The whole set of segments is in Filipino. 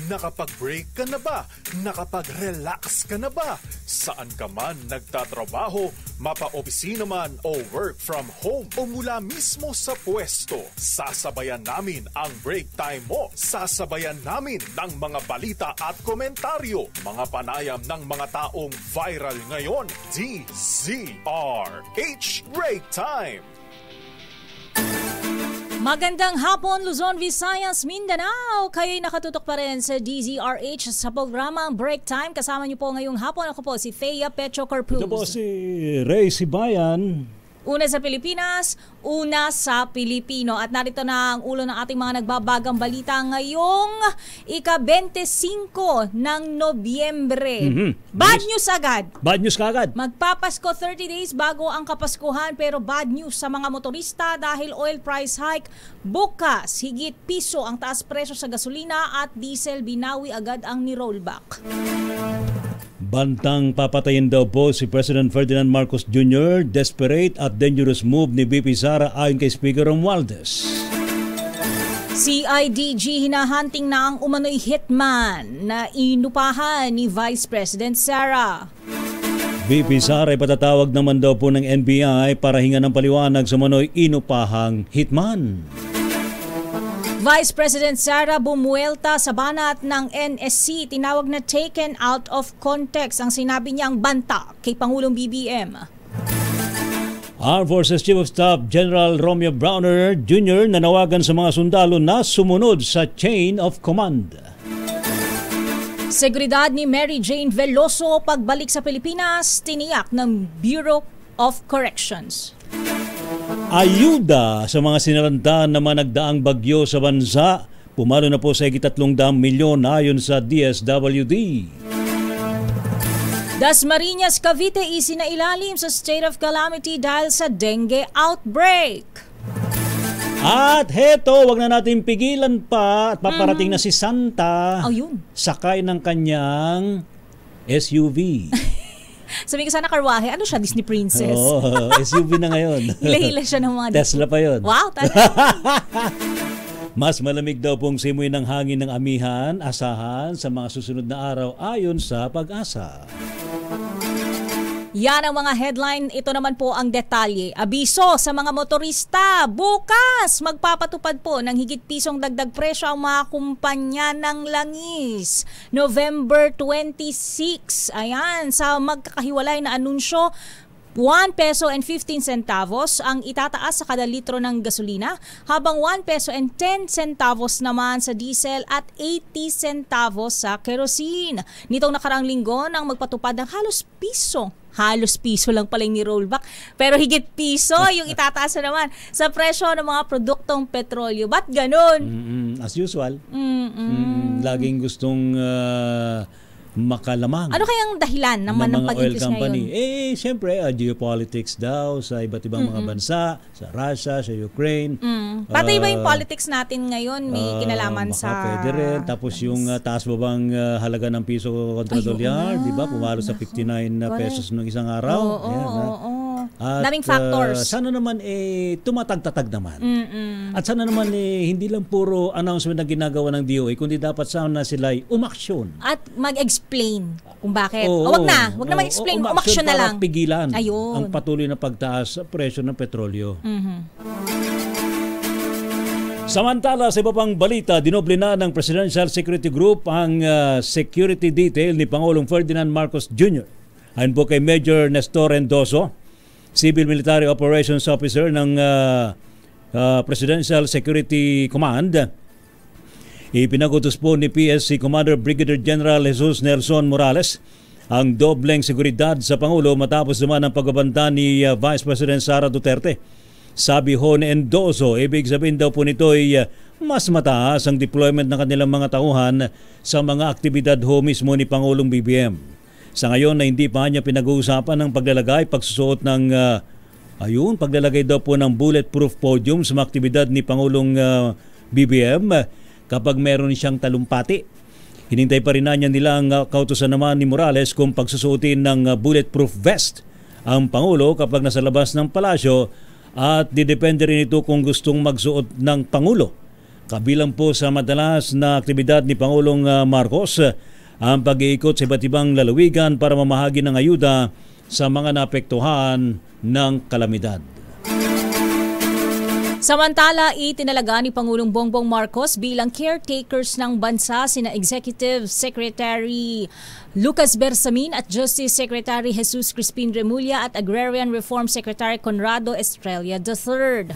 Nakapag-break ka na ba? Nakapag-relax ka na ba? Saan ka man nagtatrabaho, mapa-opisina man o work from home o mula mismo sa pwesto, sasabayan namin ang break time mo. Sasabayan namin ng mga balita at komentaryo, mga panayam ng mga taong viral ngayon. DZRH Break Time! Magandang hapon, Luzon, Visayas, Mindanao. Kayo'y nakatutok pa rin sa DZRH sa programang Break Time. Kasama niyo po ngayong hapon. Ako po si Thea Pecho Corpuz. Ito po si Ray Sibayan. Una sa Pilipinas, una sa Pilipino. At narito na ang ulo ng ating mga nagbabagang balita ngayong ika-25 ng Nobyembre. Bad news agad. Bad news kaagad. Magpapasko 30 days bago ang Kapaskuhan, pero bad news sa mga motorista dahil oil price hike. Bukas, higit piso ang taas presyo sa gasolina at diesel. Binawi agad ang ni-rollback. Bantang papatayin daw po si President Ferdinand Marcos Jr. Desperate at dangerous move ni VP Sara ayon kay Speaker Romualdez. CIDG hinahunting na ang umano'y hitman na inupahan ni Vice President Sara. VP Sara ay patatawag naman daw po ng NBI para hingan ng paliwanag sa umano'y inupahang hitman. Vice President Sara bumuelta sa banat ng NSC, tinawag na taken out of context ang sinabi niyang banta kay Pangulong BBM. Armed Forces Chief of Staff General Romeo Browner Jr. nanawagan sa mga sundalo na sumunod sa chain of command. Seguridad ni Mary Jane Veloso pagbalik sa Pilipinas, tiniyak ng Bureau of Corrections. Ayuda sa mga sinalanta na managdaang bagyo sa bansa, pumalo na po sa higit 300 milyon ayon sa DSWD. Dasmariñas, Cavite isinailalim sa state of calamity dahil sa dengue outbreak. At heto, wag na natin pigilan pa at paparating na si Santa. Sakay ng kanyang SUV. Sabi ko sana karwahe, ano siya, Disney Princess? Oo, SUV na ngayon. Hila-hila siya ng mga Tesla pa yun. Wow, talaga. Mas malamig daw pong simoy ng hangin ng amihan, asahan sa mga susunod na araw ayon sa Pag-asa. Yan ang mga headline. Ito naman po ang detalye. Abiso sa mga motorista. Bukas, magpapatupad po ng higit pisong dagdag presyo ang mga kumpanya ng langis. November 26. Ayan, sa magkakahiwalay na anunsyo, 1 peso and 15 centavos ang itataas sa kada litro ng gasolina, habang 1 peso and 10 centavos naman sa diesel at 80 centavos sa kerosene. Nitong nakarang linggo nang magpatupad ng halos piso lang pala yung ni-rollback, pero higit piso yung itataas naman sa presyo ng mga produktong petrolyo. Ba't ganun? As usual. Laging gustong makalamang. Ano kayang dahilan naman ng pag-increase ngayon? Siyempre, geopolitics daw sa iba't ibang mga bansa, sa Russia, sa Ukraine. Pati ba yung politics natin ngayon may kinalaman sa... Pwede rin. Tapos yung taas babang halaga ng piso kontra dolyar, di ba? Pumalo sa 59 pesos ng isang araw. At daming factors. Sana naman tumatagtatag naman. At sana naman hindi lang puro announcement na ginagawa ng DOA, kundi dapat sana sila umaksyon. At mag-explain kung bakit. Wag na mag-explain, umaksyon na lang. Para pigilan ang patuloy na pagtaas sa presyo ng petrolyo. Samantala, sa iba pang balita, dinoble na ng Presidential Security Group ang security detail ni Pangulong Ferdinand Marcos Jr. Ayon po kay Major Nestor Endoso, Civil Military Operations Officer ng Presidential Security Command. Ipinagutos po ni PSC Commander Brigadier General Jesus Nelson Morales ang dobleng seguridad sa Pangulo matapos naman ang pagbabanta ni Vice President Sara Duterte. Sabi ho ni Endoso, ibig sabihin daw po nito ay mas mataas ang deployment ng kanilang mga tauhan sa mga aktibidad ho mismo ni Pangulong BBM. Sa ngayon na hindi pa niya pinag-uusapan ng pagsusuot ng paglalagay daw po ng bulletproof podium sa mga aktibidad ni Pangulong BBM kapag meron siyang talumpati. Hinintay pa rin niya nila ang kautusan naman ni Morales kung pagsusuotin ng bulletproof vest ang Pangulo kapag nasa labas ng palasyo at didepende rin ito kung gustong magsuot ng Pangulo Kabilang po sa madalas na aktibidad ni Pangulong Marcos ang pag-iikot sa iba't ibang lalawigan para mamahagi ng ayuda sa mga naapektuhan ng kalamidad. Samantala, itinalaga ni Pangulong Bongbong Marcos bilang caretakers ng bansa sina Executive Secretary Lucas Bersamin at Justice Secretary Jesus Crispin Remulla at Agrarian Reform Secretary Conrado Estrella III.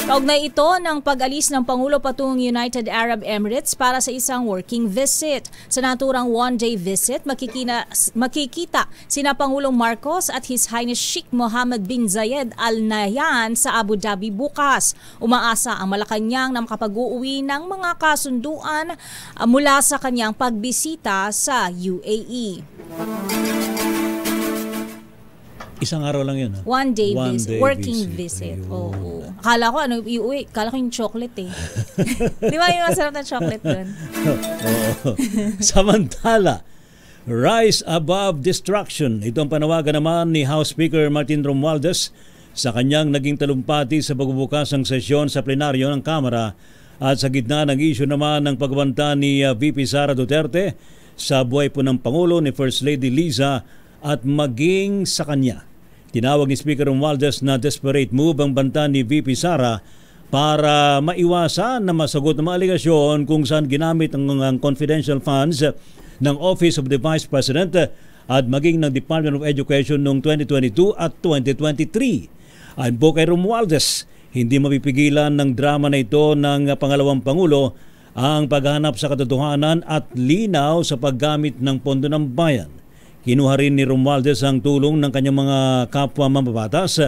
Kaugnay ito ng pag-alis ng Pangulo patungong United Arab Emirates para sa isang working visit. Sa naturang one-day visit, makikita sina Pangulong Marcos at His Highness Sheikh Mohammed bin Zayed Al Nahyan sa Abu Dhabi bukas. Umaasa ang Malacanang na makapag-uuwi ng mga kasunduan mula sa kanyang pagbisita sa UAE. Isang araw lang yun. One day visit. Working visit. Oo. Akala ko iuwi. Akala ko yung chocolate eh. Di ba yung masarap na chocolate dun? Oo. Samantala, rise above destruction. Ito ang panawagan naman ni House Speaker Martin Romualdez sa kanyang naging talumpati sa pagbubukas ng sesyon sa plenaryo ng Kamara at sa gitna ng issue naman ng pagbanta ni VP Sara Duterte sa buhay po ng Pangulo ni First Lady Liza at maging sa kanya. Tinawag ni Speaker Romualdez na desperate move ang banta ni VP Sara para maiwasan na masagot ng mga aligasyon kung saan ginamit ang confidential funds ng Office of the Vice President at maging ng Department of Education noong 2022 at 2023. Ayon po kay Romualdez, hindi mapipigilan ng drama na ito ng pangalawang Pangulo ang paghanap sa katotohanan at linaw sa paggamit ng pondo ng bayan. Kinuha rin ni Romualdez ang tulong ng kanyang mga kapwa mambabatas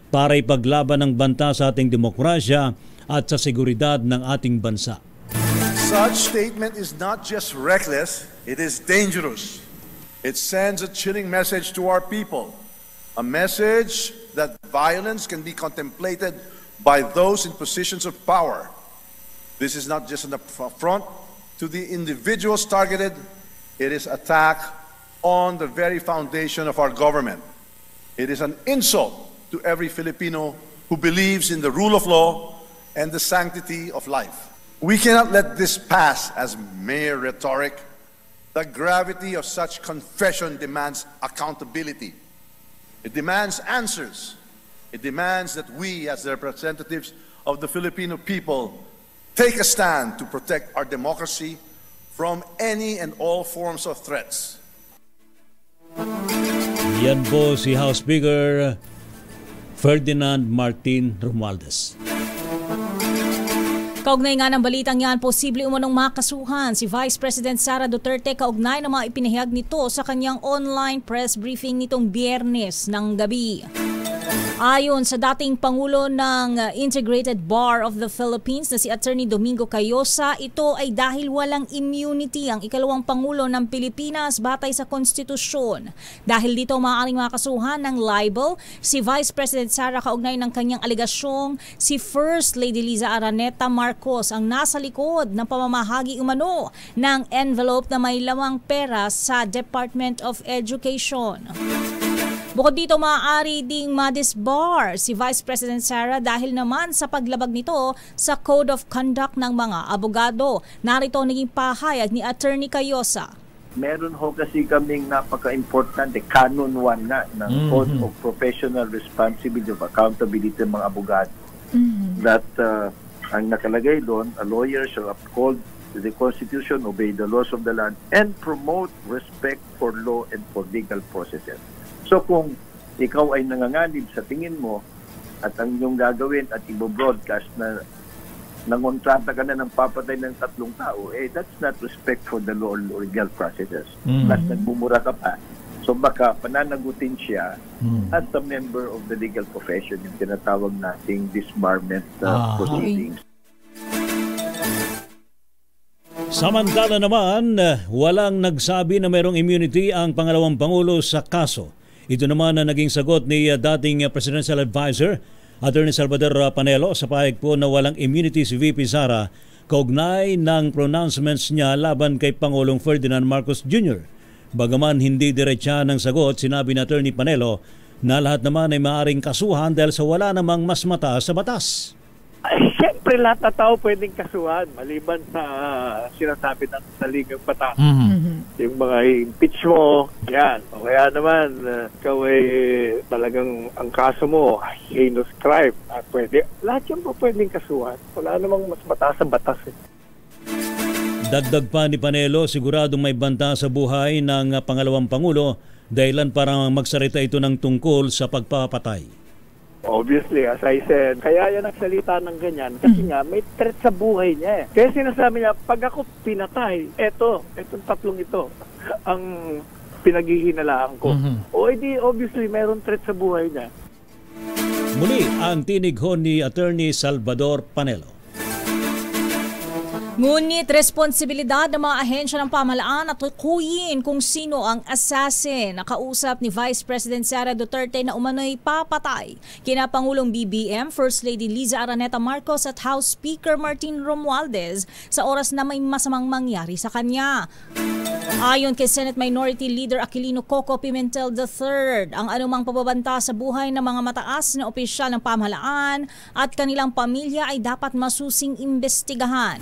para ipaglaban ang banta sa ating demokrasya at sa seguridad ng ating bansa. Such statement is not just reckless, it is dangerous. It sends a chilling message to our people, a message that violence can be contemplated by those in positions of power. This is not just an affront to the individuals targeted, it is attack on the very foundation of our government. It is an insult to every Filipino who believes in the rule of law and the sanctity of life. We cannot let this pass as mere rhetoric. The gravity of such confession demands accountability. It demands answers. It demands that we, as the representatives of the Filipino people, take a stand to protect our democracy from any and all forms of threats. Yan po si House Speaker Ferdinand Martin Romualdez. Kaugnay nga ng balitang yan, posible umanong makasuhan si Vice President Sara Duterte kaugnay na mga ipinahayag nito sa kanyang online press briefing nitong Biyernes ng gabi. Ayon sa dating Pangulo ng Integrated Bar of the Philippines na si Attorney Domingo Cayosa, ito ay dahil walang immunity ang ikalawang Pangulo ng Pilipinas batay sa konstitusyon. Dahil dito maaaring makasuhan ng libel si Vice President Sara kaugnay ng kanyang aligasyong si First Lady Liza Araneta Marcos ang nasa likod ng pamamahagi umano ng envelope na may lamang pera sa Department of Education. Bukod dito, maaari ding ma-disbar si Vice President Sara dahil naman sa paglabag nito sa Code of Conduct ng mga abogado. Narito naging pahayag ni Attorney Cayosa. Meron ho kasi kaming napaka-importante, Canon 1 na ng Code of Professional Responsibility of Accountability ng mga abogado. That ang nakalagay doon, a lawyer shall uphold the Constitution, obey the laws of the land, and promote respect for law and for legal processes. So kung ikaw ay nanganganib sa tingin mo at ang iyong gagawin at i-broadcast na nangontrata ka na ng papatay ng 3 tao, that's not respect for the law or legal processes. Mas nagbumura ka pa. So baka pananagutin siya as a member of the legal profession, yung tinatawag nating disbarment proceedings. Samantala naman, walang nagsabi na mayroong immunity ang pangalawang Pangulo sa kaso. Ito naman na naging sagot ni dating Presidential Advisor, Attorney Salvador Panelo, sa pahayag po na walang immunity si VP Sara kaugnay ng pronouncements niya laban kay Pangulong Ferdinand Marcos Jr. Bagaman hindi diretsa ng sagot, sinabi ni Attorney Panelo na lahat naman ay maaaring kasuhan dahil sa wala namang mas mataas sa batas. Siyempre lahat na tao pwedeng kasuhan maliban sa sinasabi ng saligang batas. Yung mga impeach mo, yan. O kaya naman, ikaw ay talagang ang kaso mo, heinous crime. Pwede. Lahat yan po pwedeng kasuhan. Wala namang mas mataas sa batas. Dagdag pa ni Panelo, siguradong may banta sa buhay ng pangalawang Pangulo dahilan para magsarita ito ng tungkol sa pagpapatay. Obviously, as I said, kaya yan nagsalita ng ganyan kasi nga may threat sa buhay niya. Kaya sinasabi niya, pag ako pinatay, etong tatlong ito, ang pinaghihinalaan ko. O edi, obviously, mayroon threat sa buhay niya. Muli, ang tinig ho ni Attorney Salvador Panelo. Ngunit responsibilidad ng mga ahensya ng pamahalaan at tukuyin kung sino ang assassin. Nakausap ni Vice President Sara Duterte na umano'y papatay kina Pangulong BBM, First Lady Liza Araneta Marcos at House Speaker Martin Romualdez sa oras na may masamang mangyari sa kanya. Ayon kay Senate Minority Leader Aquilino Coco Pimentel III, ang anumang pababanta sa buhay ng mga mataas na opisyal ng pamahalaan at kanilang pamilya ay dapat masusing imbestigahan.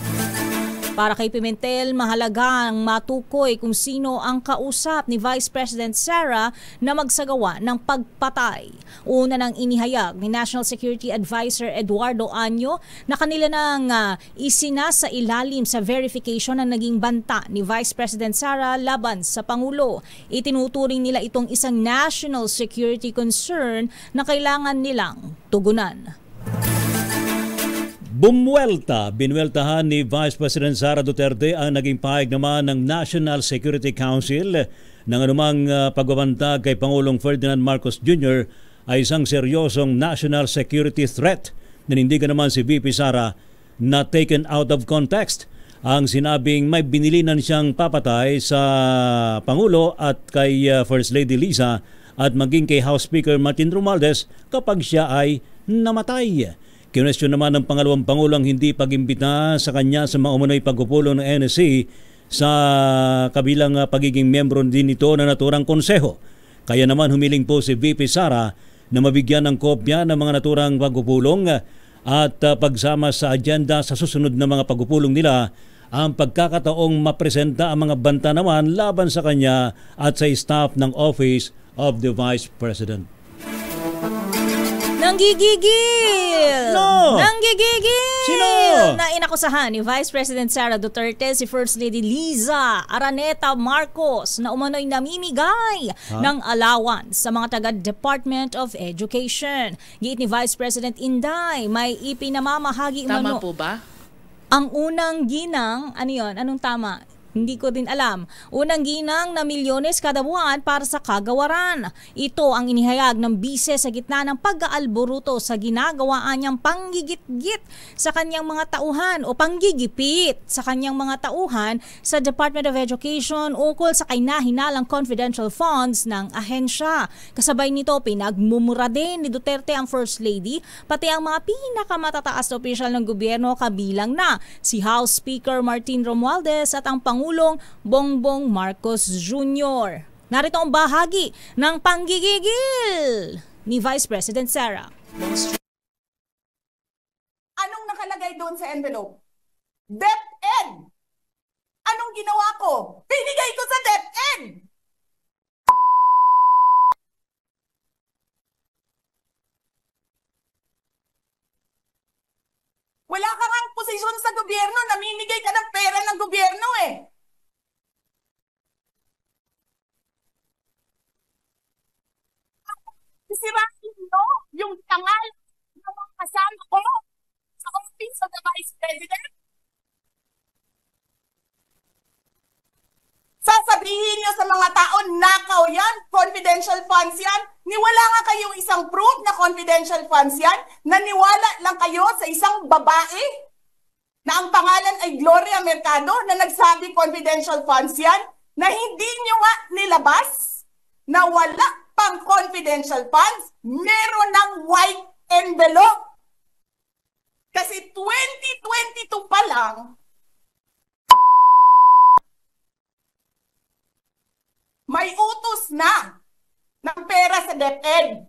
Para kay Pimentel, mahalagang matukoy kung sino ang kausap ni Vice President Sara na magsagawa ng pagpatay. Una nang inihayag ni National Security Advisor Eduardo Año na kanila nang isinasa ilalim sa verification ng naging banta ni Vice President Sara laban sa Pangulo. Itinuturing nila itong isang national security concern na kailangan nilang tugunan. Binuweltahan ni Vice President Sara Duterte ang naging pahayag naman ng National Security Council ng anumang pagbabanta kay Pangulong Ferdinand Marcos Jr. ay isang seryosong national security threat. Nanindigan naman si VP Sara na taken out of context ang sinabing may binilinan siyang papatay sa Pangulo at kay First Lady Liza at maging kay House Speaker Martin Romualdez kapag siya ay namatay. Kinwestiyon naman ng pangalawang Pangulo ang hindi pag-imbita sa kanya sa mga umunoy pagpupulong ng NSC sa kabilang pagiging membro din ito na naturang konseho. Kaya naman humiling po si VP Sara na mabigyan ng kopya ng mga naturang pagpupulong at pagsama sa agenda sa susunod na mga pagpupulong nila ang pagkakataong mapresenta ang mga banta naman laban sa kanya at sa staff ng Office of the Vice President. Nanggigigil! No! Nanggigigil! Sino? Na inakusahan ni Vice President Sara Duterte si First Lady Liza Araneta Marcos na umano'y namimigay ng allowance sa mga taga-Department of Education. Giit ni Vice President Inday, may ipinamamahagi Tama po ba? ang unang ginang, ano yun? Anong tama? Hindi ko din alam. Unang ginang na milyones kada buwan para sa kagawaran. Ito ang inihayag ng bise sa gitna ng pag-aalboruto sa ginagawaan niyang panggigit-git sa kanyang mga tauhan o panggigipit sa kanyang mga tauhan sa Department of Education ukol sa kahinahinalang confidential funds ng ahensya. Kasabay nito, pinagmumura din ni Duterte ang First Lady, pati ang mga pinakamatataas na opisyal ng gobyerno kabilang na si House Speaker Martin Romualdez at ang Pangulong Bongbong Marcos Jr. Narito ang bahagi ng panggigigil ni Vice President Sara. Anong nakalagay doon sa envelope? DepEd! Anong ginawa ko? Binigay ko sa DepEd! Wala ka ngang posisyon sa gobyerno, namimigay ka ng pera ng gobyerno eh. Sisirain mo yung tangal ng mga kasama ko sa Office of the Vice President. Sasabihin niyo sa mga tao, nakaw yan, confidential funds yan. Niwala nga kayong isang proof na confidential funds yan. Naniwala lang kayo sa isang babae na ang pangalan ay Gloria Mercado na nagsabi confidential funds yan, na hindi niyo nga nilabas na wala pang confidential funds, meron ng white envelope. Kasi 2022 pa lang, may utos na ng pera sa DepEd.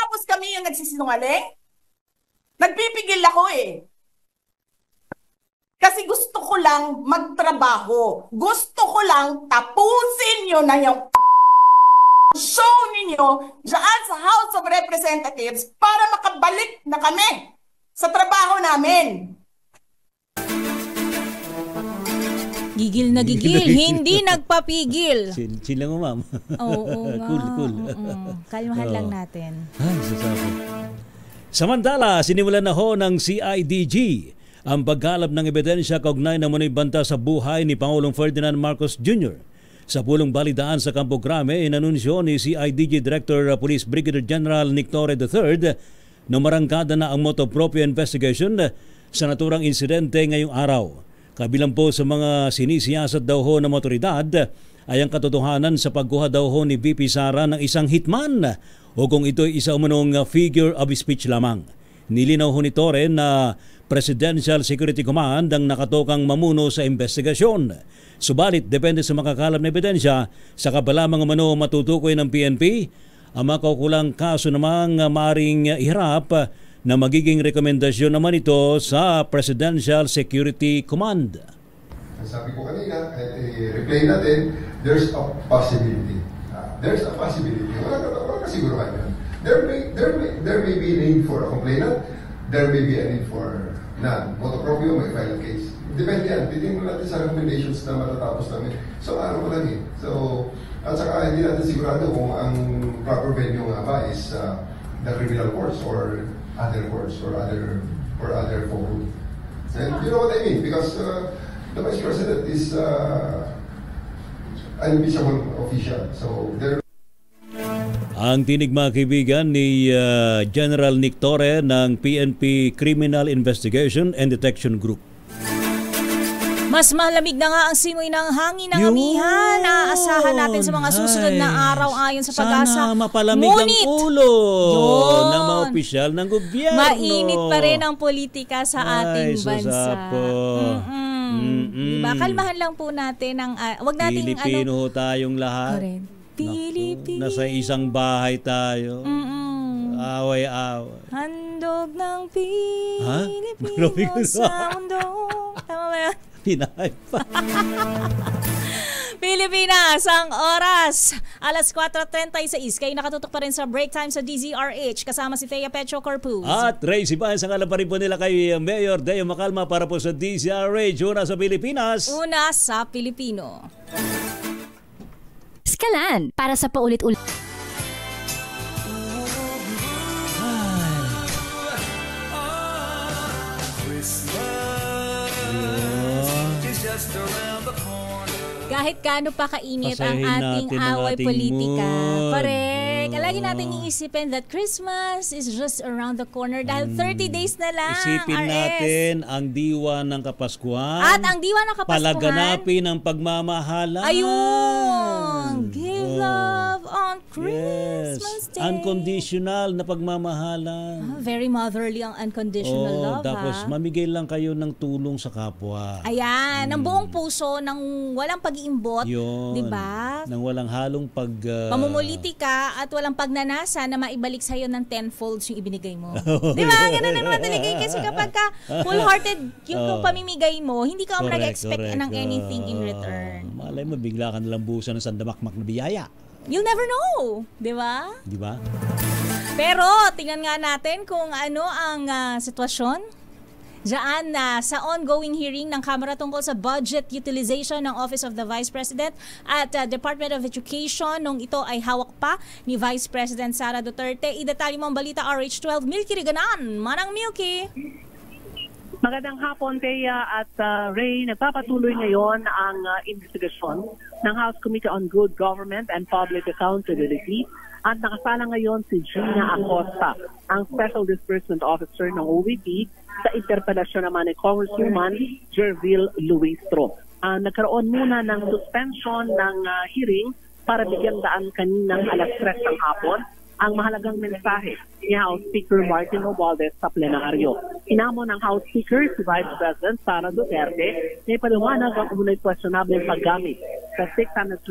tapos kami yung nagsisinungaling? Nagpipigil ako eh. Kasi gusto ko lang magtrabaho. Gusto ko lang tapusin nyo na yung show ninyo dyan sa House of Representatives para makabalik na kami sa trabaho namin. Gigil na gigil, hindi nagpapigil. Chill lang mo, ma'am. Oo nga. Cool. Kalmahan lang natin. Ay, sasabot. Samantala, sinimulan na ho ng CIDG ang pagkalap ng ebidensya kaugnay na manoy banta sa buhay ni Pangulong Ferdinand Marcos Jr. Sa pulong balidaan sa Campo Grame, inanunsyo ni CIDG Director Police Brigadier General Nick Torre III na marangkada na ang motu proprio investigation sa naturang insidente ngayong araw. Kabilang po sa mga sinisiyasat daw ho ng otoridad ay ang katotohanan sa pagkuha daw ho ni VP Sara ng isang hitman o kung ito'y isa umanong figure of speech lamang. Nilinaw ho ni Torre na Presidential Security Command ang nakatokang mamuno sa investigasyon. Subalit, depende sa makakalap na ebidensya, sa kabalamang umano matutukoy ng PNP, ang makaukulang kaso namang maring iharap na magiging rekomendasyon naman ito sa Presidential Security Command. Sabi ko kanina, kahit i-replay natin, there's a possibility. There's a possibility. Wala kasiguruhan yan. There may be a need for a complainant. There may be a need for none. Motu proprio, may file case. Depende yan. Titingnan natin sa recommendations na matatapos namin. So, ano ko lang eh. So, at saka hindi natin sigurado kung ang proper venue nga ba is the criminal courts or other courts or other forum. And you know what I mean? Because the Vice President is an impeachable official. So, there. Ang tinig mga kaibigan ni General Nick Torre ng PNP Criminal Investigation and Detection Group. Mas malamig na nga ang simoy ng hangin ng amihan. Naaasahan natin sa mga susunod na araw ayon sa Pag-asa. Sana mapalamig ang ulo ng mga opisyal ng gobyerno. Mainit pa rin ang politika sa ating bansa. Diba? Kalmahan lang po natin ang wag nating Pilipino tayong lahat. Pilipino. Nasa isang bahay tayo. Away-away. Handog ng Pilipino sa mundo. Tama ba yan? Pinahay pa. Pilipinas, ang oras. Alas 4:36. Kayo nakatutok pa rin sa break time sa DZRH. Kasama si Thea Petro Corpus. At Ray Sibayan, sa ngalan pa rin po nila kay Mayor Deo Macalma para po sa DZRH. Una sa Pilipinas. Una sa Pilipino. Skalan, para sa paulit-ulit. Kahit gaano pa kainit ang Pasahin ating away ating politika, mood. Correct. Lagi natin iisipin that Christmas is just around the corner dahil 30 days na lang. Isipin RS. natin ang diwa ng Kapaskuhan. At ang diwa ng Kapaskuhan. Palaganapin ang pagmamahalan. Ayun! Give love on Christmas Day. Unconditional na pagmamahalan. Very motherly ang unconditional love. Tapos mamigay lang kayo ng tulong sa kapwa. Ayan, ng buong puso, ng walang pag-iimbot, di ba? Nang walang halong pamumulitika at walang pagnanasa na maibalik sa'yo ng tenfolds yung ibinigay mo. Di ba? Ganun na naman talaga. Kasi kapag ka full-hearted yung pamimigay mo, hindi ka nag-expect ng anything in return. Malay mo, bigla ka nalang busan ng sandamakmak na biyaya. You'll never know. Di ba? Di ba? Pero, tingnan nga natin kung ano ang sitwasyon diyan sa ongoing hearing ng Kamara tungkol sa budget utilization ng Office of the Vice President at Department of Education nung ito ay hawak pa ni Vice President Sara Duterte. Idetalye mo ang balita RH12. Milky Riganan. Manang Milky. Magandang hapon, Thea at Ray. Nagpapatuloy ngayon ang investigasyon ng House Committee on Good Government and Public Accountability at nakasala ngayon si Gina Acosta, ang Special Disbursement Officer ng OVP sa interpelasyon naman ni Congresswoman Jervil Luistro. Nagkaroon muna ng suspension ng hearing para bigyan daan kaninang alas 3 ng hapon ang mahalagang mensahe ni House Speaker Martin Romualdez sa plenaryo. Inamo ng House Speaker si Vice President Sara Duterte na ipaliwanag ang umunay questionable paggamit sa 612.5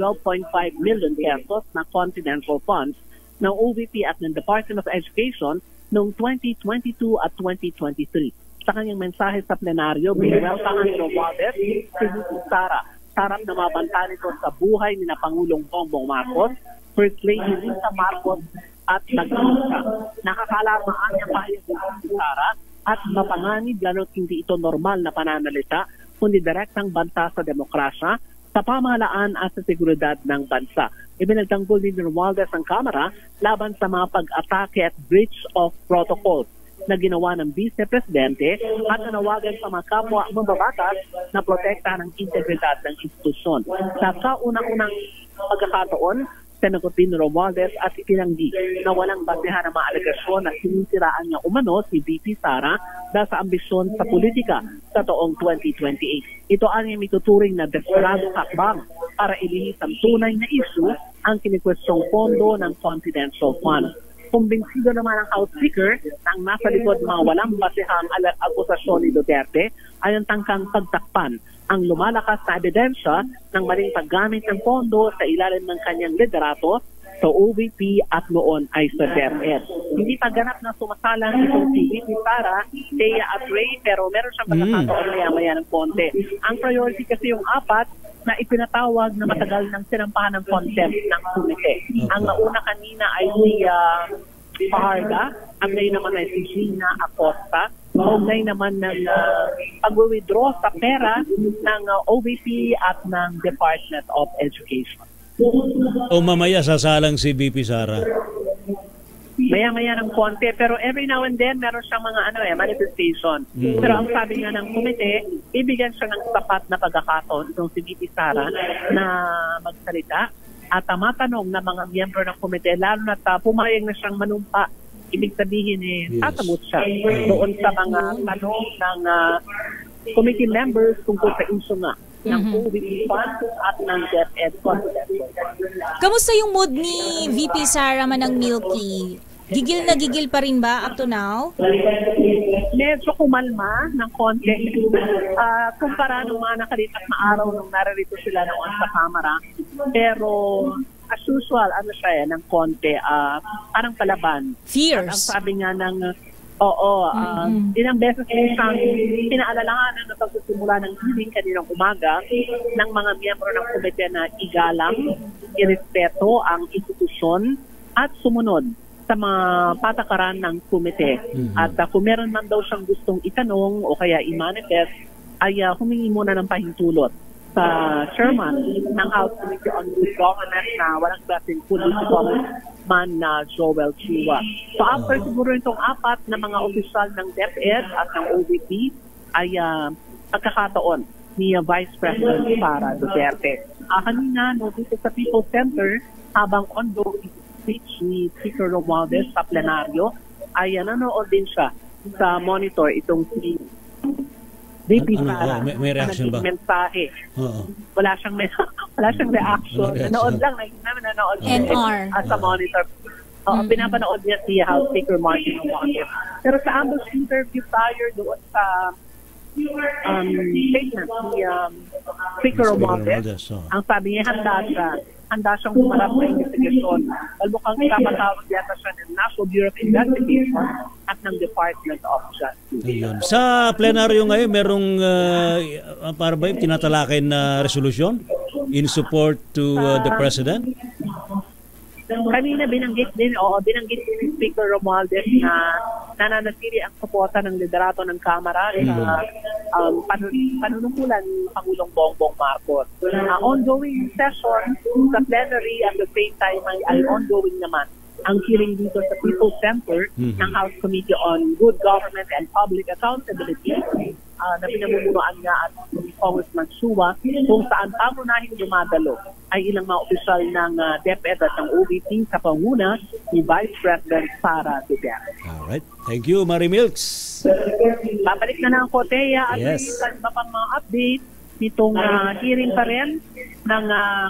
million pesos na confidential funds ng OVP at ng Department of Education noong 2022 at 2023. Sa kanyang mensahe sa plenaryo, binweltahan ni Romualdez si VP Sara. Sarap na mabanta nito sa buhay ni na Pangulong Bongbong Marcos, First Lady Lisa Marcos at nag-iisa. Nakakalarmaan niya pahayag ni VP Sara at mapanganib lalo't hindi ito normal na pananalita, kundi direktang banta sa demokrasya, sa pamahalaan at sa seguridad ng bansa. Ibinagtanggol din ni Romualdez ang Kamara laban sa mga pag-atake at breach of protocols na ginawa ng Vice Presidente at nanawagan sa mga kapwa mambabatas na protektahan ang integridad ng institusyon. Sa kaunang-unang pagkakataon, Senator Pino Romualdez at itinanggi na walang basehan ng mga alegasyon na sinisiraan niya umano si VP Sara dahil sa ambisyon sa politika sa taong 2028. Ito ang ituturing na desperado hakbang para ilihis ang tunay na issue ang kinikwestiyong pondo ng confidential fund. Kumbinsido naman ang House Speaker na ang nasa likod mga walang basehang akusasyon ni Duterte ay ang tangkang pagtakpan ang lumalakas na ebidensya ng maling paggamit ng pondo sa ilalim ng kanyang liderato sa OVP at noon ay sa DepEd. Hindi pa ganap na sumasalang itong si VP Sara, Thea at Ray, pero meron siyang pagkakataon maya-maya ng konti. Ang priority kasi yung apat na ipinatawag na matagal ng sinampahan ng contempt ng komite. Ang nauna kanina ay si Paharda, ang ngayon naman ay si Gina Acosta, kaugnay naman ng pag-withdraw sa pera ng OVP at ng Department of Education. O mamaya sasalang si VP Sara? Maya-maya ng konti, pero every now and then meron siyang mga manifestation. Pero ang sabi nga ng komite, ibigyan siya ng sapat na pagkakataon itong si VP Sara na magsalita at matanong ng mga miyembro ng komite, lalo na pumayag na siyang manumpa. Ibig sabihin sasagot siya doon sa mga tanong ng committee members tungkol sa issue nga ng OVP funds at ng DepEd confidential. Kamusta yung mood ni VP Sara Manang Milky? Gigil na gigil pa rin ba up to now? Medyo kumalma ng konti. Kumpara ng mga nakalipas na araw nung naririto sila noon sa Kamara. Pero as usual, ng konti, parang palaban. Fierce. At ang sabi nga ng ilang beses siyang pinaalalahanan na pagsisimula ng hearing kaninang umaga ng mga miyembro ng komite na igalang, irespeto ang institusyon at sumunod sa mga patakaran ng komite. At kung meron man daw siyang gustong itanong o kaya i-manifest, ay humingi muna ng pahintulot sa chairman ng House Committee on Good Governance na walang klaseng kulit man na Joel Chua. So after siguro itong apat na mga opisyal ng DepEd at ng OVP ay pagkakataon ni Vice President Sara Duterte. Kanina, dito sa People's Center, habang ongoing speech ni Speaker Romualdez sa plenaryo, ay nanood din siya sa monitor itong si VP Sara. May reaction ba? Mensahe. Wala siyang reaction. Nanood lang, nanood NR. Sa monitor. Pinapanood niya si House Speaker Martin Romualdez. Pero sa ambush interview tayo doon sa statement ni Speaker Romualdez, ang sabi niya, handa siyang humarap sa investigasyon. Mukhang kapatawag yata siya ng National Bureau of Investigation at ng Department of Justice. Ayun. Sa plenaryo ngayon, merong para ba yung tinatalakay na resolusyon in support to the President? Kanina binanggit ni Speaker Romualdez na nananatili ang suporta ng liderato ng Kamara sa panunungkulan ni Pangulong Bongbong Marcos. Ongoing session sa plenary at the same time ay ongoing naman ang hearing dito sa People's Center ng House Committee on Good Government and Public Accountability na pinamumunuan nga at Congressman Chua, kung saan pangunahing dumadalo ay ilang mga opisyal ng DepEd at ng OVP sa panguna ni Vice President Sara Duterte. Alright. Thank you, Marie Milks. Babalik na ng Kotea at may iba pang mga update nitong hearing pa rin ng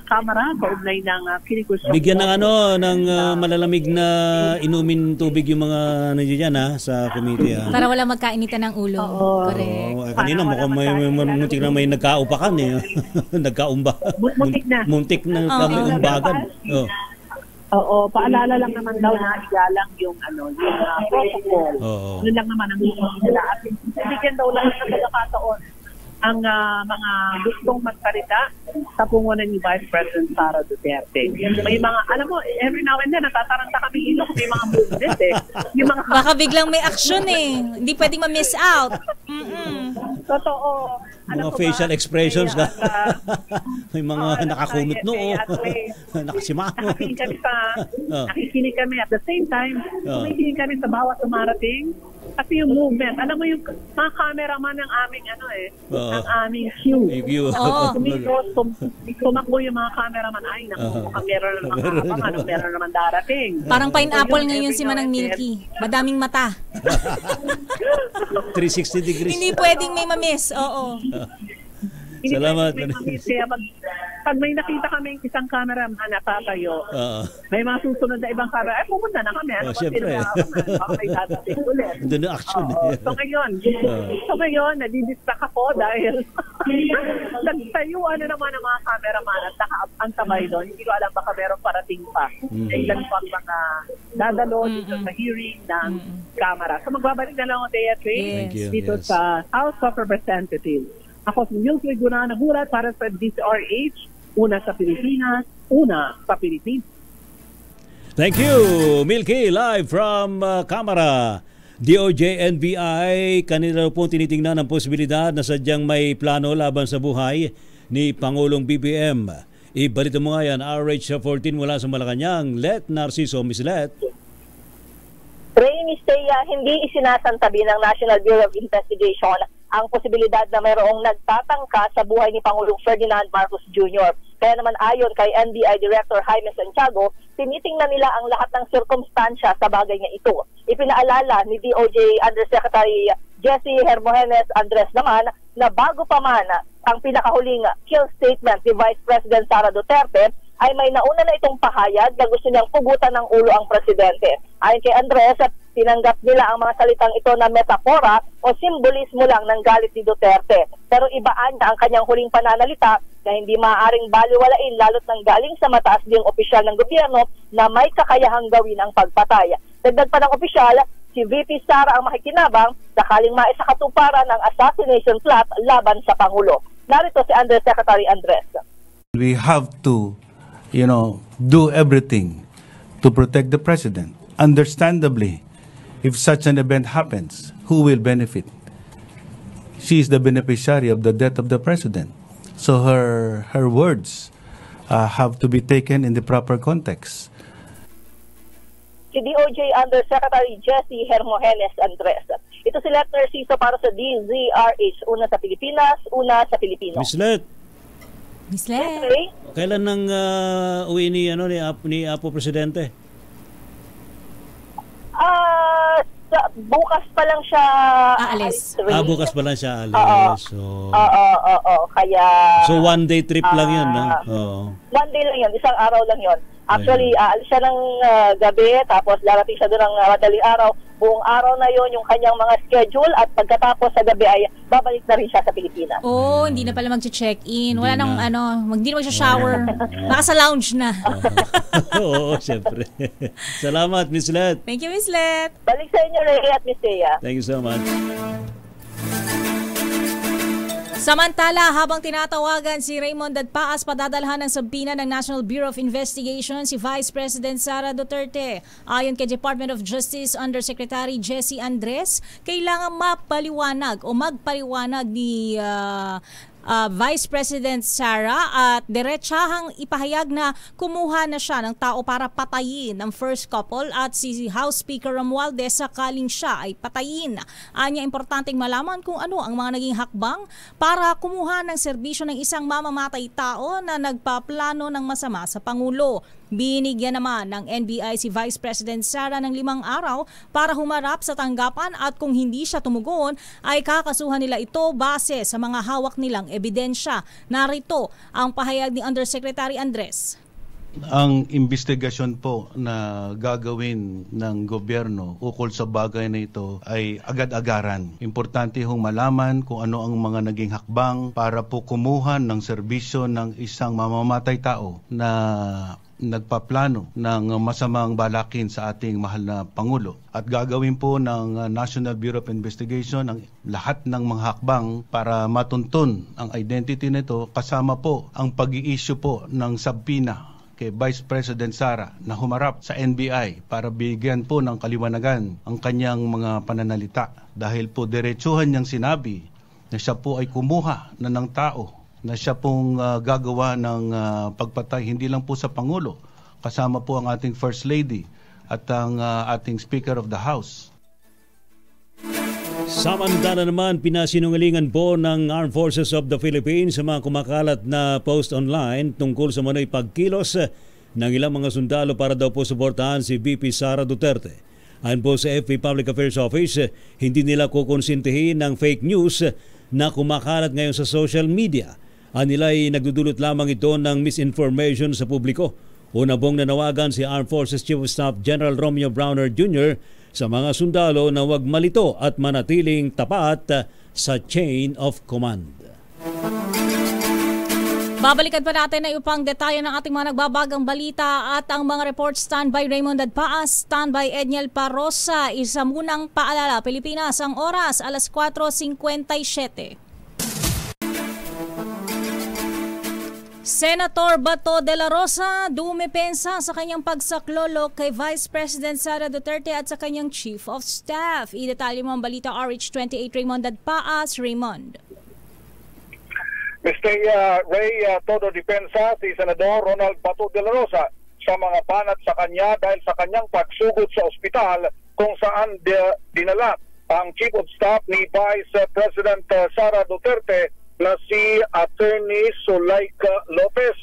Kamara kaugnay ng kinikwestiyon. Bigyan ng malalamig na inumin tubig yung mga nandiyan sa committee. Para wala magkainitan ng ulo. Correct. Kanina mukhang muntik na may nagkaupakan Nagkaumba. Muntik na. Muntik na kami umbagan. Oo, paalala lang naman daw na igalang yung protocol. Oo. Yun lang naman ang nila. At bigyan daw lang ng pagkakataon ang mga gustong magsalita sa pungunan ni Vice President Sara Duterte. May mga, alam mo, every now and then, natataranta kami ilok, may mga movement Yung mga... Baka biglang may action Hindi pwedeng ma-miss out. Totoo. Mga facial expressions na. May mga nakakunot noo. Nakasimangot. Nakikinig kami at the same time, nakikinig kami sa bawat umarating. Kasi yung movement, alam mo yung mga cameraman ng aming ang aming queue. Tumakbo yung mga cameraman. Ay, naku, meron na naman kakabangan, meron naman darating. Parang pineapple ngayon si Manang Milky. Madaming mata. 360 degrees. Hindi pwedeng may ma-miss. Oo. Salamat. Kaya pag may nakita kami isang cameraman na tatayo, may mga susunod na ibang camera, pumunta na kami. Siyempre. May dadating ulit. Doon na action. So ngayon, nadidistract ako dahil nagtayuan na naman ang mga cameraman at nakaantabay doon. Hindi ko alam baka meron parating pa. Ilan pa ang mga dadalo dito sa hearing ng camera. So magbabalik na lang ako, Thea Train, dito sa House of Representatives. Ako si Milky Guna nagulat para sa DCRH, una sa Pilipinas, una sa Pilipinas. Thank you, Milky, live from Camara. DOJ, NBI, kanila po tinitingnan ang posibilidad na sadyang may plano laban sa buhay ni Pangulong BBM. Ibalita mo nga yan, RH14 mula sa Malacanang. Let Narciso, Miss Let. Miss Thea, hindi isinasantabi ng National Bureau of Investigation ang posibilidad na mayroong nagtatangka sa buhay ni Pangulong Ferdinand Marcos Jr. Kaya naman ayon kay NBI Director Jaime Santiago, tinitingnan nila ang lahat ng sirkumstansya sa bagay nga ito. Ipinaalala ni DOJ Undersecretary Jessie Hermogenes Andres naman na bago pa man ang pinakahuling kill statement ni Vice President Sara Duterte, ay may nauna na itong pahayag na gusto niyang pugutan ng ulo ang presidente. Ayon kay Andres, tinanggap nila ang mga salitang ito na metafora o simbolismo lang ng galit ni Duterte. Pero ibaan niya ang kanyang huling pananalita na hindi maaaring baliwalain lalo't nang galing sa mataas ding opisyal ng gobyerno na may kakayahang gawin ang pagpatay. Dagdag pa ng opisyal, si VP Sara ang makikinabang sakaling maisakatuparan ang assassination plot laban sa Pangulo. Narito si Undersecretary Andres. We have to do everything to protect the president. Understandably, if such an event happens, who will benefit? She is the beneficiary of the death of the president. So her words have to be taken in the proper context. Si DOJ Undersecretary Jessie Hermogenes Andres. Ito si Let Narciso para sa DZRH. Una sa Pilipinas, una sa Pilipino. Miss Let. Miss Let. Kailan nang uwi ni Apo Presidente? Bukas pa lang siya aalis. Bukas pa lang siya aalis. Kaya... So one day trip lang yun, no? One day lang yun, isang araw lang yun. Actually, aalis siya ng gabi, tapos darating siya doon ng madaling araw. Buong araw na yon yung kanyang mga schedule at pagkatapos sa gabi ay babalik na rin siya sa Pilipinas. Hindi na pala mag-check-in. Wala nang hindi na mag-shower. Baka sa lounge na. Oo, syempre. Salamat, Miss Let. Thank you, Miss Let. Balik sa inyo, Ray at Miss Thea. Thank you so much. Samantala, habang tinatawagan si Raymond Dadpaas padadalhan ng sabina ng National Bureau of Investigation si Vice President Sara Duterte. Ayon kay Department of Justice Undersecretary Jessie Andres, kailangan magpaliwanag ni Vice President Sara at diretsahang ipahayag na kumuha na siya ng tao para patayin ang first couple at si House Speaker Romualdez sakaling siya ay patayin. Anya importanteng malaman kung ano ang mga naging hakbang para kumuha ng serbisyo ng isang mamamatay tao na nagpaplano ng masama sa Pangulo. Binigyan naman ng NBI si Vice President Sara ng 5 araw para humarap sa tanggapan at kung hindi siya tumugon ay kakasuhan nila ito base sa mga hawak nilang ebidensya. Narito ang pahayag ni Undersecretary Andres. Ang investigasyon po na gagawin ng gobyerno ukol sa bagay na ito ay agad-agaran. Importante hong malaman kung ano ang mga naging hakbang para po kumuha ng serbisyo ng isang mamamatay tao na nagpaplano ng masamang balakin sa ating mahal na Pangulo. At gagawin po ng National Bureau of Investigation ang lahat ng mga hakbang para matunton ang identity nito, kasama po ang pag-i-issue po ng subpoena kay Vice President Sara na humarap sa NBI para bigyan po ng kaliwanagan ang kanyang mga pananalita. Dahil po diretsuhan niyang sinabi na siya po ay kumuha na ng tao, na siya pong gagawa ng pagpatay hindi lang po sa Pangulo, kasama po ang ating First Lady at ang ating Speaker of the House. Samantala naman, pinasinungalingan po ng Armed Forces of the Philippines sa mga kumakalat na post online tungkol sa manoy pagkilos ng ilang mga sundalo para daw po suportahan si VP Sara Duterte. Ayon po sa FB Public Affairs Office, hindi nila kukonsintihin ng fake news na kumakalat ngayon sa social media. Nila ay nagdudulot lamang ito ng misinformation sa publiko. Una pong nanawagan si Armed Forces Chief of Staff General Romeo Browner Jr. sa mga sundalo na huwag malito at manatiling tapat sa chain of command. Babalikan pa natin na upang detalye ng ating mga nagbabagang balita at ang mga reports. Standby Raymond Dadpaas, standby Edniel Parosa. Isa munang paalala, Pilipinas, ang oras alas 4:57. Senator Bato de la Rosa dumepensa sa kanyang pagsaklolo kay Vice President Sara Duterte at sa kanyang Chief of Staff. Idetalye mo ang balita, RH28 Raymond Dadpaas. Raymond. Mr. Ray, todo depensa si Senador Ronald Bato de la Rosa sa mga banat sa kanya dahil sa kanyang pagsugod sa ospital kung saan dinala ang Chief of Staff ni Vice President Sara Duterte na si Attorney Zulaika Lopez.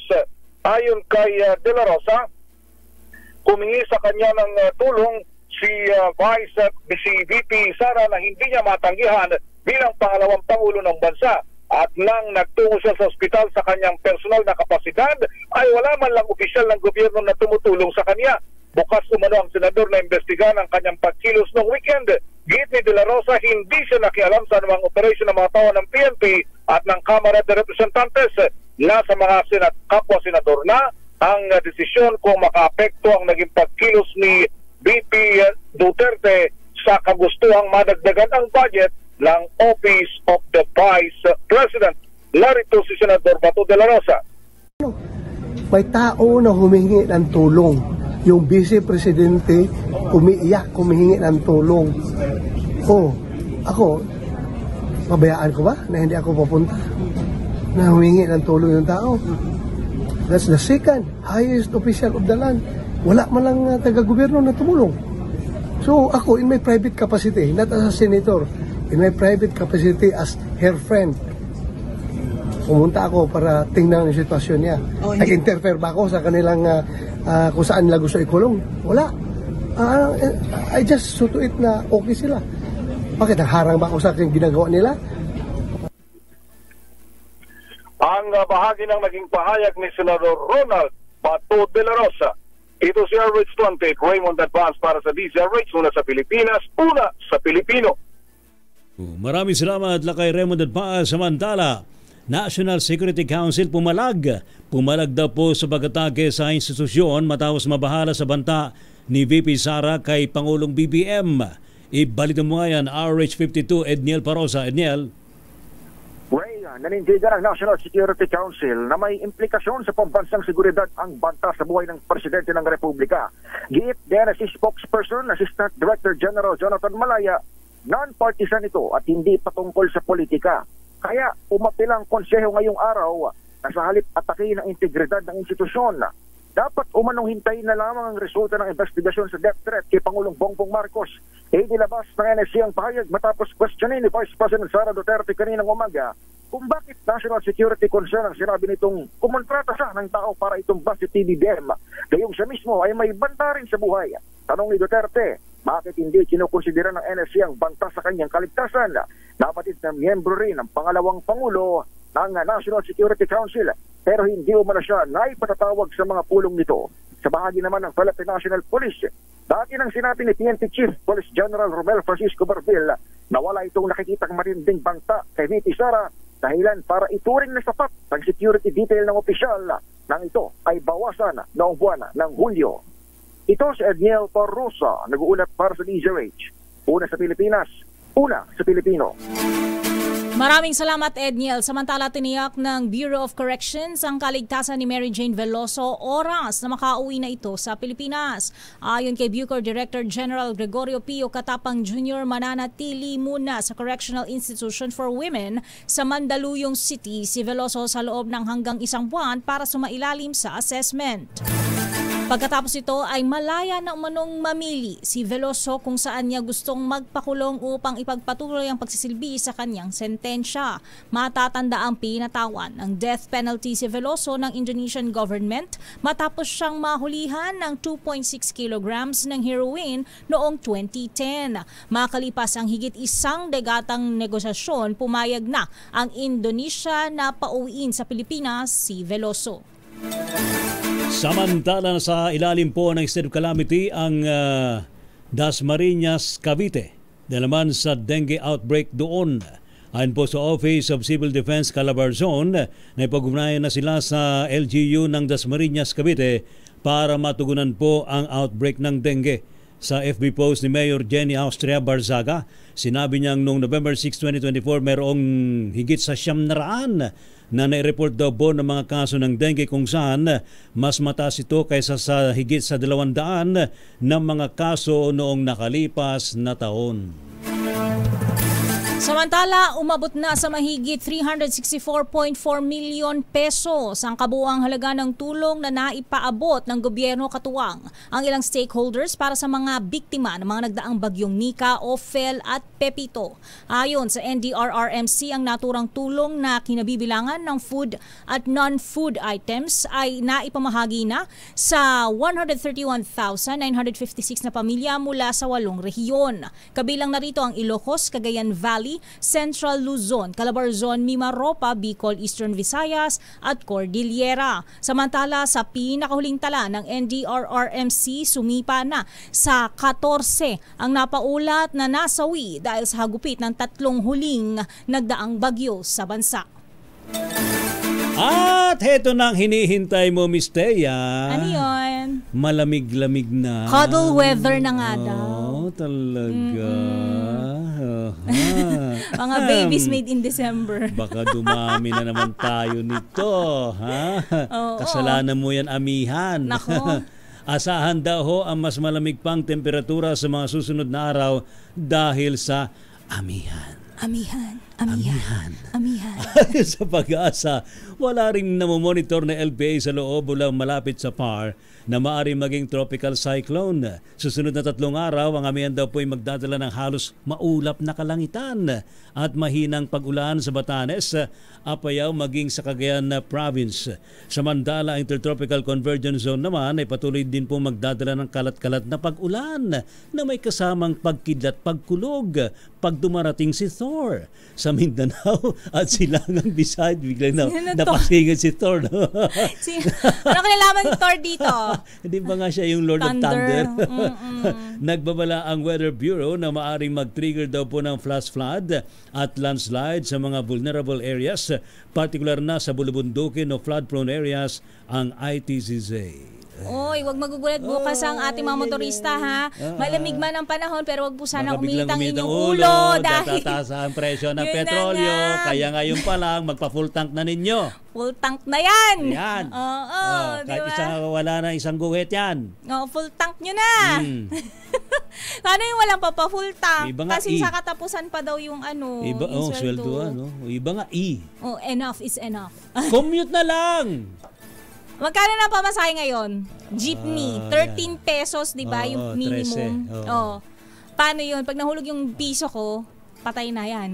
Ayon kay De La Rosa, humingi sa kanya ng tulong si VP Sara na hindi niya matanggihan bilang pangalawang Pangulo ng bansa. At nang nagtungo siya sa ospital sa kanyang personal na kapasidad, ay wala man lang opisyal ng gobyerno na tumutulong sa kanya. Bukas umano ang senador na imbestigahan ang kanyang pagkilos noong weekend. Giit ni De La Rosa, hindi siya nakialam sa anumang operasyon ng mga tao ng PNP at ng Kamara de Representantes. Nasa mga kapwa senador na ang desisyon kung makaapekto ang naging pagkilos ni VP Duterte sa kagustuhang madagdagan ang budget ng Office of the Vice President. Narito si Senador Bato de la Rosa. May tao na humingi ng tulong. Yung Vice Presidente umiiyak, humihingi ng tulong. Ako, pabayaan ko ba na hindi ako papunta? Na humingi ng tulong yung tao. That's the second highest official of the land. Wala man lang taga-gobyerno na tumulong. So ako, in my private capacity, not as a senator, in my private capacity as her friend, pumunta ako para tingnan ang sitwasyon niya. Nag-interfere ba ako sa kanilang kung saan nila gusto ikulong? Wala. I just saw to it na okay sila. Bakit? Nagharang ba ako sa aking ginagawa nila? Ang bahagi ng naging pahayag ni Senador Ronald Bato de la Rosa. Ito si RH28 Raymond Advance para sa DZRH, una sa Pilipinas, una sa Pilipino. Maraming salamat lakay Raymond Advance. Samantala, National Security Council pumalag daw po sa pag-atake sa institusyon matapos mabahala sa banta ni VP Sara kay Pangulong BBM. Ibalito mo nga yan, RH52 Edniel Parosa. Edniel. Ray, nanindigan ng National Security Council na may implikasyon sa pambansang seguridad ang banta sa buhay ng Presidente ng Republika. Giit din si spokesperson, Assistant Director General Jonathan Malaya, non-partisan ito at hindi patungkol sa politika. Kaya umapilang konseho ngayong araw na sa halip atakin ang integridad ng institusyon, dapat umanong hintayin na lamang ang resulta ng investigasyon sa death threat kay Pangulong Bongbong Marcos. Nilabas ng NSC ang pahayag matapos questionin ni Vice President Sara Duterte kaninang umaga kung bakit national security concern ang sinabi nitong kumontrata siya ng tao para itumba si PBBM. Gayong siya mismo ay may banta rin sa buhay. Tanong ni Duterte, bakit hindi kinukonsidera ng NSC ang banta sa kanyang kaligtasan? Napatid na miyembro rin ng pangalawang Pangulo ng National Security Council pero hindi umano siya naipatatawag sa mga pulong nito. Sa bahagi naman ng Philippine National Police, dati nang sinabi ni PNP Chief Police General Romel Francisco Barbel na wala itong nakikitang matinding banta kay VP Sara dahilan para ituring na sapat ang security detail ng opisyal nang ito ay bawasan noong buwan ng Hulyo. Ito si Edniel Torrosa, nag-uulat para sa DZRH. Una sa Pilipinas, una sa Pilipino. Maraming salamat, Edniel. Samantala, tiniyak ng Bureau of Corrections ang kaligtasan ni Mary Jane Veloso oras na makauwi na ito sa Pilipinas. Ayon kay Bucor Director General Gregorio Pio Katapang Jr., mananatili muna sa Correctional Institution for Women sa Mandaluyong City si Veloso sa loob ng hanggang 1 buwan para sumailalim sa assessment. Pagkatapos ito ay malaya na umanong mamili si Veloso kung saan niya gustong magpakulong upang ipagpatuloy ang pagsisilbi sa kanyang sentensya. Matatanda ang pinatawan ng death penalty si Veloso ng Indonesian government matapos siyang mahulihan ng 2.6 kilograms ng heroin noong 2010. Makalipas ang higit 1 degatang negosasyon, pumayag na ang Indonesia na pauwiin sa Pilipinas si Veloso. Samantala sa ilalim po ng state of calamity ang Dasmariñas, Cavite dahil naman sa dengue outbreak doon. Ayon po sa Office of Civil Defense Calabarzon, na ipag-ugnayan na sila sa LGU ng Dasmariñas, Cavite para matugunan po ang outbreak ng dengue. Sa FB post ni Mayor Jenny Austria Barzaga, sinabi niyang noong November 6, 2024 mayroong higit sa 700 na nai-report daw po ng mga kaso ng dengue kung saan mas mataas ito kaysa sa higit sa 200 ng mga kaso noong nakalipas na taon. Samantala, umabot na sa mahigit 364.4 milyon pesos ang kabuuang halaga ng tulong na naipaabot ng gobyerno katuwang ang ilang stakeholders para sa mga biktima ng mga nagdaang bagyong Nika, Ophel at Pepito. Ayon sa NDRRMC, ang naturang tulong na kinabibilangan ng food at non-food items ay naipamahagi na sa 131,956 na pamilya mula sa 8 rehiyon. Kabilang narito ang Ilocos, Cagayan Valley, Central Luzon, Calabarzon, Mimaropa, Bicol, Eastern Visayas at Cordillera. Samantala, sa pinakahuling tala ng NDRRMC, sumipa na sa 14 ang napaulat na nasawi dahil sa hagupit ng 3 huling nagdaang bagyo sa bansa. At heto nang hinihintay mo, Miss Thea. Ano yun? Malamig-lamig na. Cuddle weather na nga daw. Oh, talaga. Mga babies made in December. Baka dumami na naman tayo nito. Ha? Kasalanan mo yan, amihan. Nako. Asahan daw ho ang mas malamig pang temperatura sa mga susunod na araw dahil sa amihan. Amihan. Sa Pag-asa, wala rin namomonitor na LPA sa loob o lang malapit sa PAR na maaaring maging tropical cyclone. Susunod na 3 araw, ang amihan daw po ay magdadala ng halos maulap na kalangitan at mahinang pag-ulan sa Batanes, Apayao maging sa Cagayan Province. Samantala, ang Intertropical Convergence Zone naman ay patuloy din po magdadala ng kalat-kalat na pag-ulan na may kasamang pagkidlat, pagkulog, pag dumarating si Thor sa Mindanao at Silangang Bisaya. Biglang napasingit si Thor. No? Ano kinalaman ni Thor dito? Hindi ba nga siya yung Lord of Thunder? Nagbabala ang Weather Bureau na maaring mag-trigger daw po ng flash flood at landslide sa mga vulnerable areas, particular na sa bulubundukin o flood-prone areas ang ITCZ. Oy, wag magugulat bukas ang ating mga motorista, ha. Malamig man ang panahon pero wag po sana uminit ang inyong ulo dahil tataas ang presyo ng petrolyo. Kaya ngayon pa lang magpa-full tank na ninyo. Full tank na yan. Yan. Kahit diba? wala na isang guhit yan. Full tank nyo na. Paano yung walang pa-full tank? Kasi sa katapusan pa daw yung iba, sweldo. Iba nga enough is enough. Commute na lang. Magkano na pamasahe ngayon? Jeepney, 13 pesos, di ba? Yung minimum. Paano yun? Pag nahulog yung piso ko, patay na yan.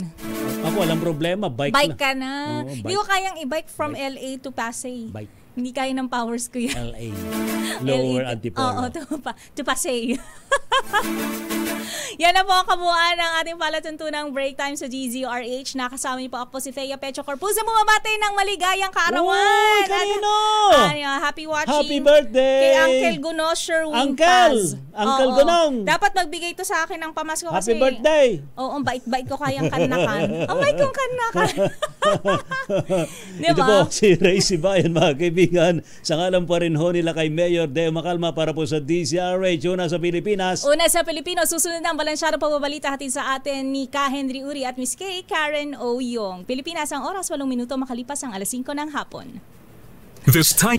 Ako, walang problema. Bike ka na. Hindi ko kayang i-bike from LA to Pasay. Hindi kaya ng powers ko yan. LA. Lower Antipolo. To Pasay. Yan na po ang kabuuan ng ating palatuntunang break time sa GZRH. Nakasama niyo po ako si Thea Pecho Corpus na bumabati ng maligayang kaarawan. Uy, kanino? Happy watching. Happy birthday! Kay Uncle Guno Sherwin Paz. Uncle Gunong. Dapat magbigay to sa akin ng pamasko kasi. Happy birthday! Oo, bait-bait ko kayang kanakan. Ang bait kong kanakan. Ito po si Ray Sibayan, mga kaibigan. Sa ngalan pa rin ho nila kay Mayor Deo Macalma para po sa DZRH. Una sa Pilipinas. Una sa Pilipino, susunod ng balansyadong pababalita hatid sa atin ni Ka Henry Uri at Miss Kay Karen Oyong. Pilipinas ang oras 8 minuto makalipas ang 5:00 ng hapon. This time